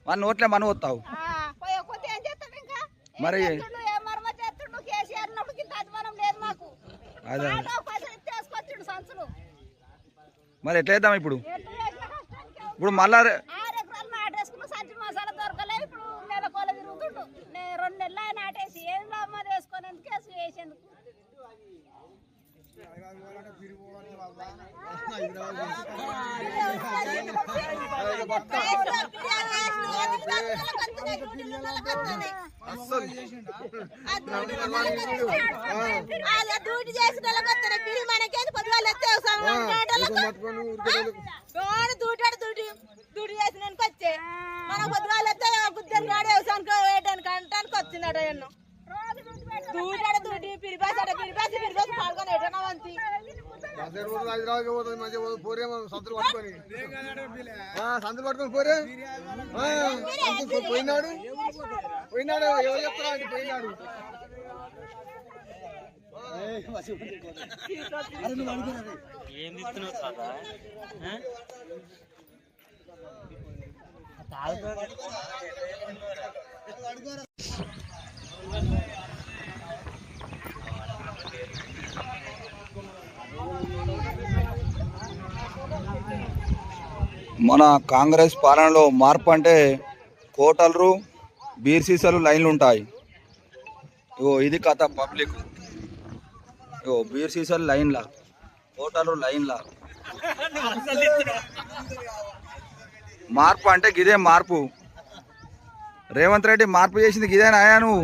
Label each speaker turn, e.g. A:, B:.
A: మన నోట్లే మనం వస్తావు మరి అదే మరి ఎట్లా వేద్దాం ఇప్పుడు ఇప్పుడు మళ్ళా సందులు పట్టుకొని పోరే పోయినాడు పోయినాడు ఎవరు చెప్తారా అంటే పోయినాడు మన కాంగ్రెస్ పాలనలో మార్పు అంటే కోటలు బీర్ సీసాలు లైన్లు ఉంటాయి. ఇది కథ పబ్లిక్ బీర్ సీసాలు లైన్లా, కోటలు లైన్లా. మార్పు అంటే గిదే మార్పు. రేవంత్ రెడ్డి మార్పు చేసింది గిదేనా నువ్వు?